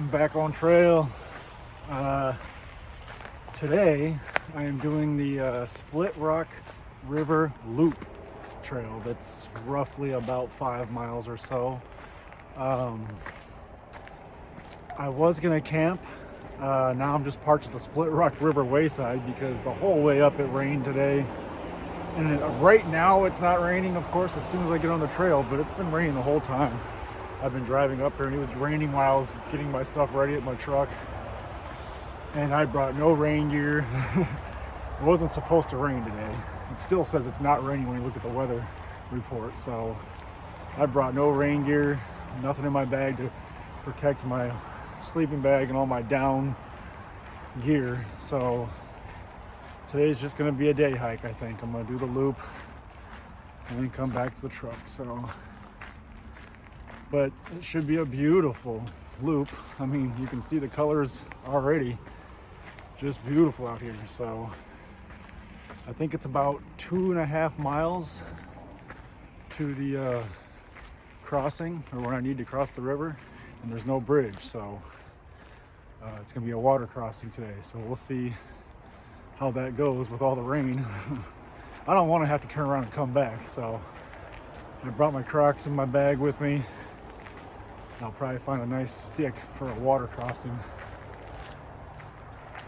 I'm back on trail. Today I am doing the Split Rock River Loop trail that's roughly about 5 miles or so. I was gonna camp. Now I'm just parked at the Split Rock River wayside because the whole way up it rained today. And right now it's not raining, of course, as soon as I get on the trail, but it's been raining the whole time. I've been driving up here and it was raining while I was getting my stuff ready at my truck. And I brought no rain gear. It wasn't supposed to rain today. It still says it's not raining when you look at the weather report. So I brought no rain gear, nothing in my bag to protect my sleeping bag and all my down gear. So today's just gonna be a day hike, I think. I'm gonna do the loop and then come back to the truck. But it should be a beautiful loop. I mean, you can see the colors already. Just beautiful out here. So I think it's about 2.5 miles to the crossing, or where I need to cross the river, and there's no bridge. So it's gonna be a water crossing today. So we'll see how that goes with all the rain. I don't want to have to turn around and come back. So I brought my Crocs in my bag with me. I'll probably find a nice stick for a water crossing.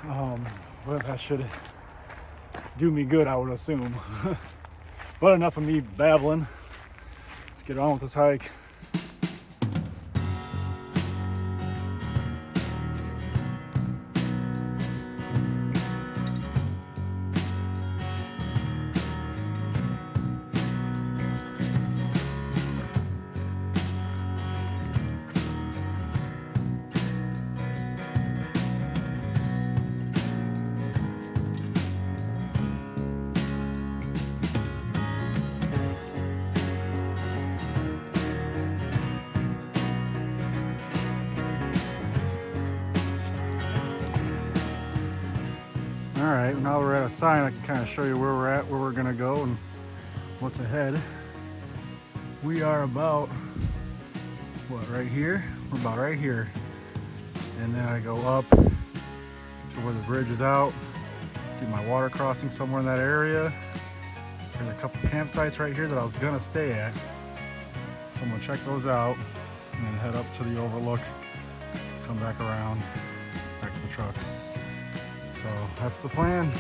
But that should do me good, I would assume. But enough of me babbling. Let's get on with this hike. All right, now we're at a sign. I can kind of show you where we're at, where we're gonna go, and what's ahead. We are about, right here? We're about right here. And then I go up to where the bridge is out, do my water crossing somewhere in that area. There's a couple campsites right here that I was gonna stay at. So I'm gonna check those out and then head up to the overlook, come back around, back to the truck. So that's the plan.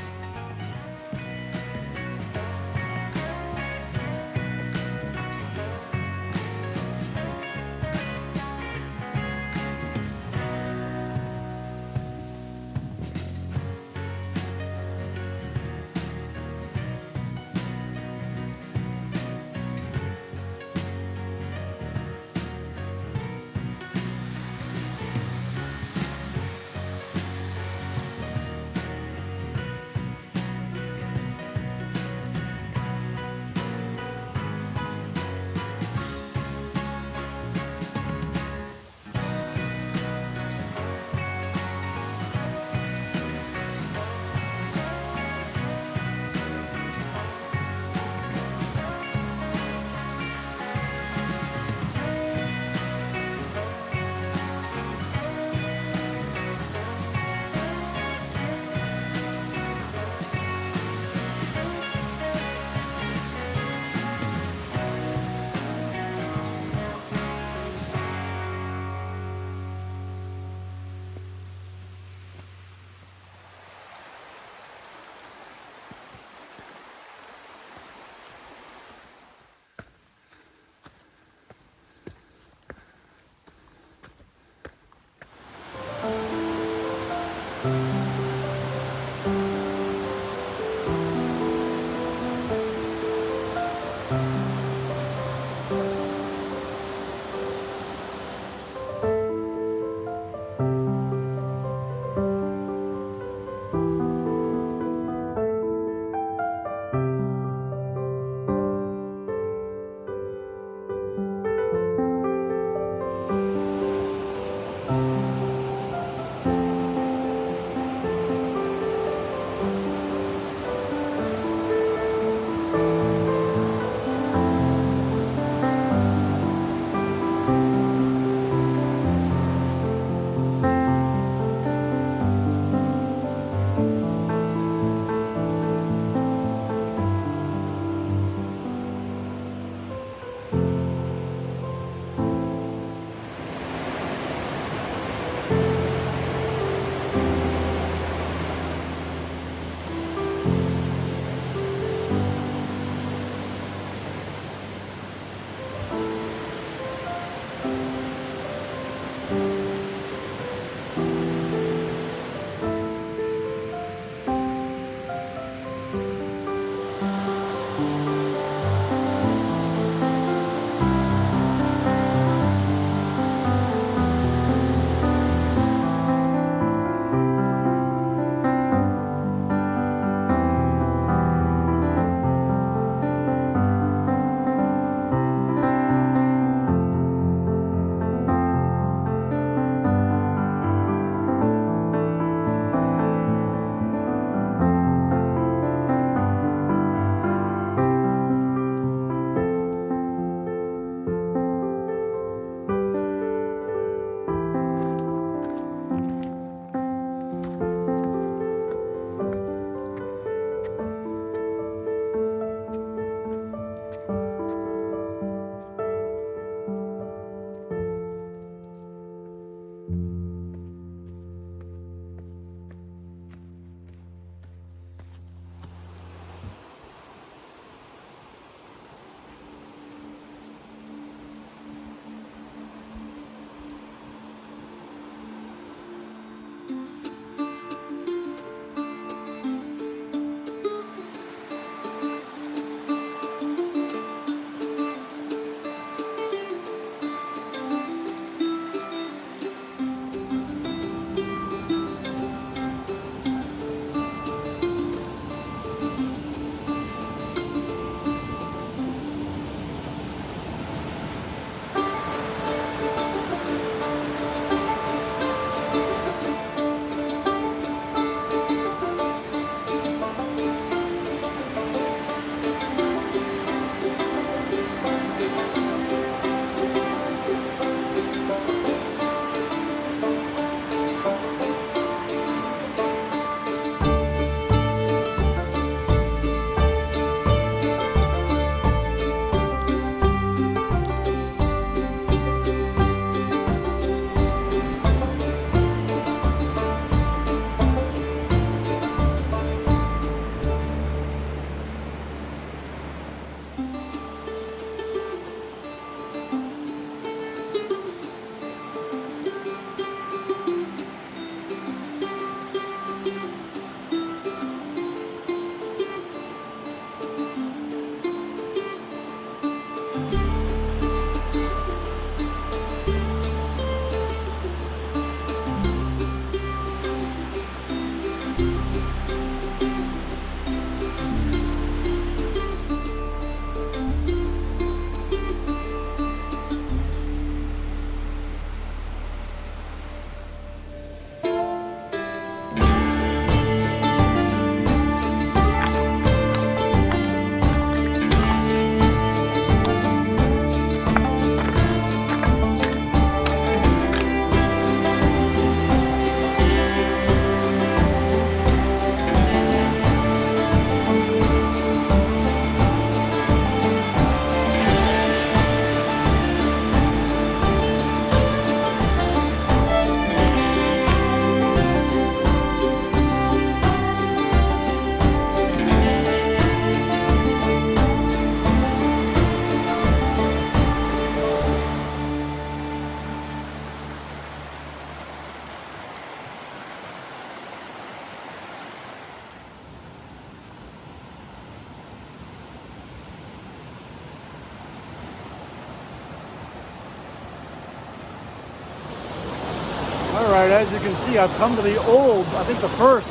All right, as you can see, I've come to the old, I think the first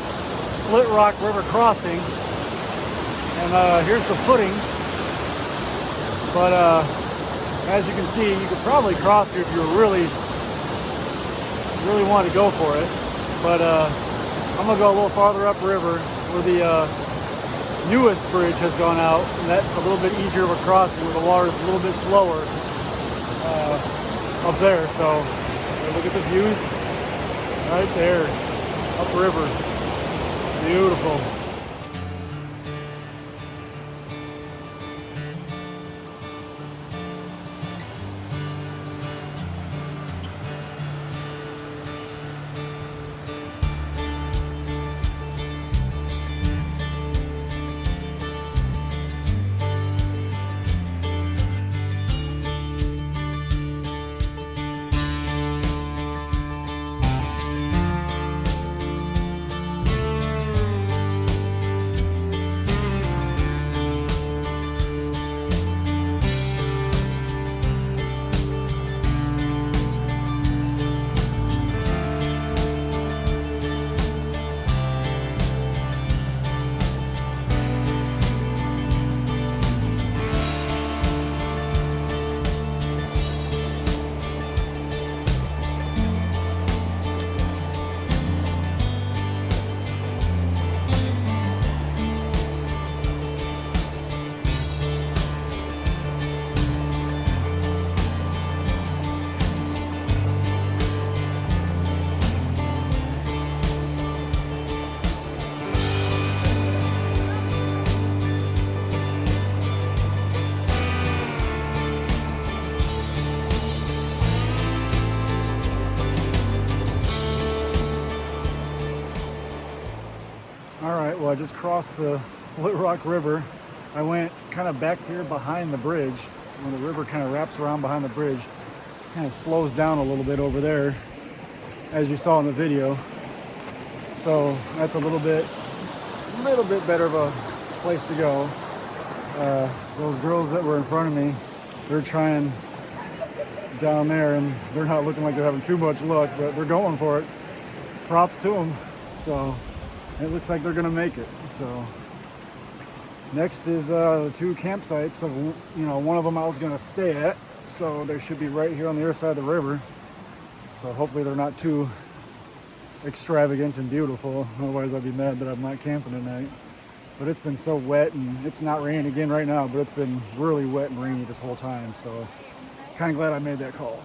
Split Rock River crossing. And here's the footings. But as you can see, you could probably cross here if you really wanted to go for it. But I'm gonna go a little farther upriver where the newest bridge has gone out, and that's a little bit easier of a crossing where the water is a little bit slower up there. So look at the views right there, upriver, beautiful. Well, I just crossed the Split Rock River. I went kind of back here behind the bridge. When the river kind of wraps around behind the bridge, kind of slows down a little bit over there, as you saw in the video. So that's a little bit better of a place to go. Those girls that were in front of me, they're trying down there, and they're not looking like they're having too much luck, but they're going for it. Props to them. So it looks like they're gonna make it. So next is the two campsites of, one of them I was gonna stay at. So they should be right here on the other side of the river. So hopefully they're not too extravagant and beautiful. Otherwise I'd be mad that I'm not camping tonight. But it's been so wet, and it's not raining again right now, but it's been really wet and rainy this whole time. So kind of glad I made that call.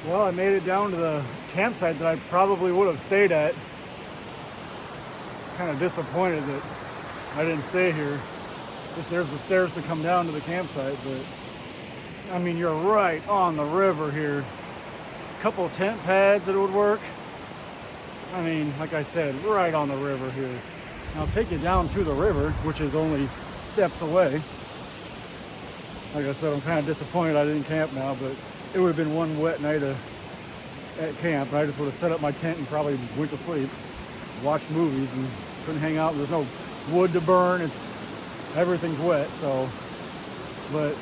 Well, I made it down to the campsite that I probably would have stayed at. Kind of disappointed that I didn't stay here. There's the stairs to come down to the campsite, but I mean, you're right on the river here. A couple of tent pads that would work. I mean, like I said, right on the river here. And I'll take you down to the river, which is only steps away. Like I said, I'm kind of disappointed I didn't camp now, but it would have been one wet night at camp. I just would have set up my tent and probably went to sleep, watched movies, and couldn't hang out. There's no wood to burn. Everything's wet. So, but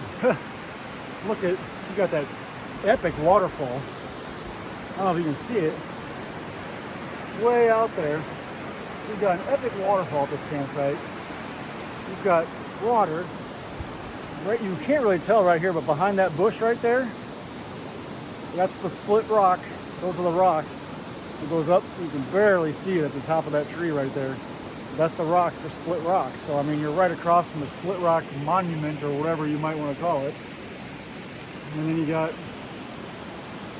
look at, you got that epic waterfall. I don't know if you can see it, way out there. So you've got an epic waterfall at this campsite. You've got water. Right, you can't really tell right here, but behind that bush right there, that's the split rock. Those are the rocks. It goes up, you can barely see it at the top of that tree right there. That's the rocks for Split Rock. So I mean, you're right across from the Split Rock Monument or whatever you might want to call it. And then you got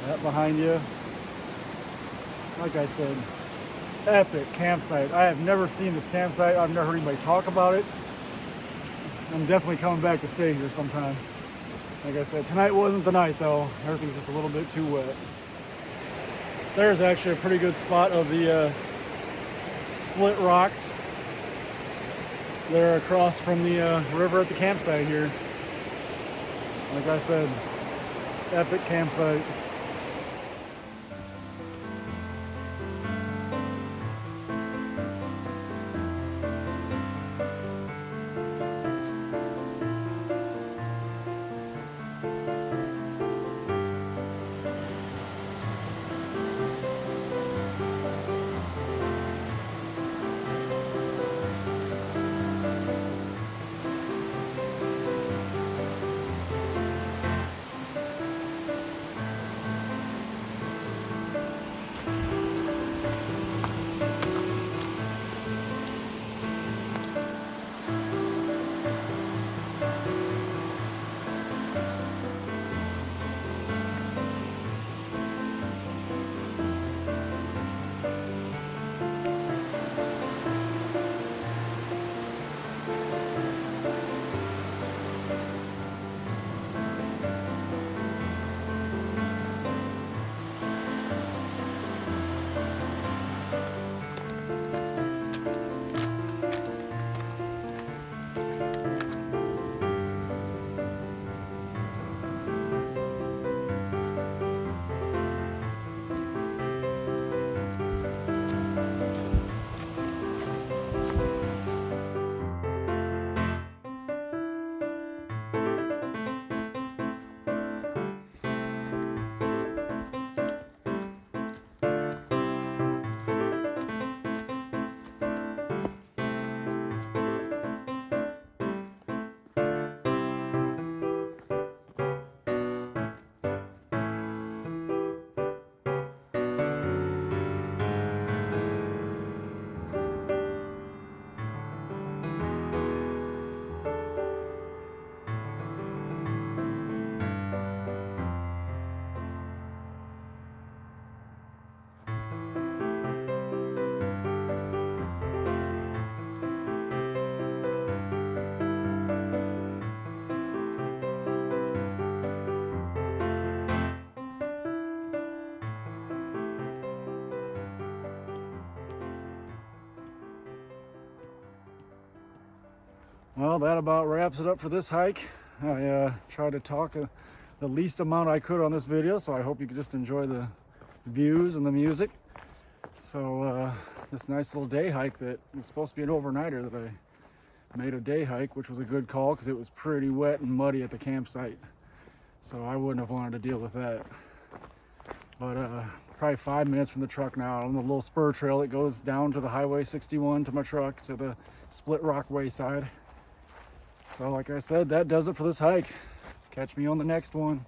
that behind you. Like I said, epic campsite. I have never seen this campsite. I've never heard anybody talk about it. I'm definitely coming back to stay here sometime. Like I said, tonight wasn't the night though. Everything's just a little bit too wet. There's actually a pretty good spot of the split rocks. They're across from the river at the campsite here. Like I said, epic campsite. Well, that about wraps it up for this hike. I tried to talk the least amount I could on this video, so I hope you could just enjoy the views and the music. So this nice little day hike that was supposed to be an overnighter that I made a day hike, which was a good call because it was pretty wet and muddy at the campsite. So I wouldn't have wanted to deal with that. But probably 5 minutes from the truck now on the little spur trail that goes down to the Highway 61 to my truck to the Split Rock Wayside. So like I said, that does it for this hike. Catch me on the next one.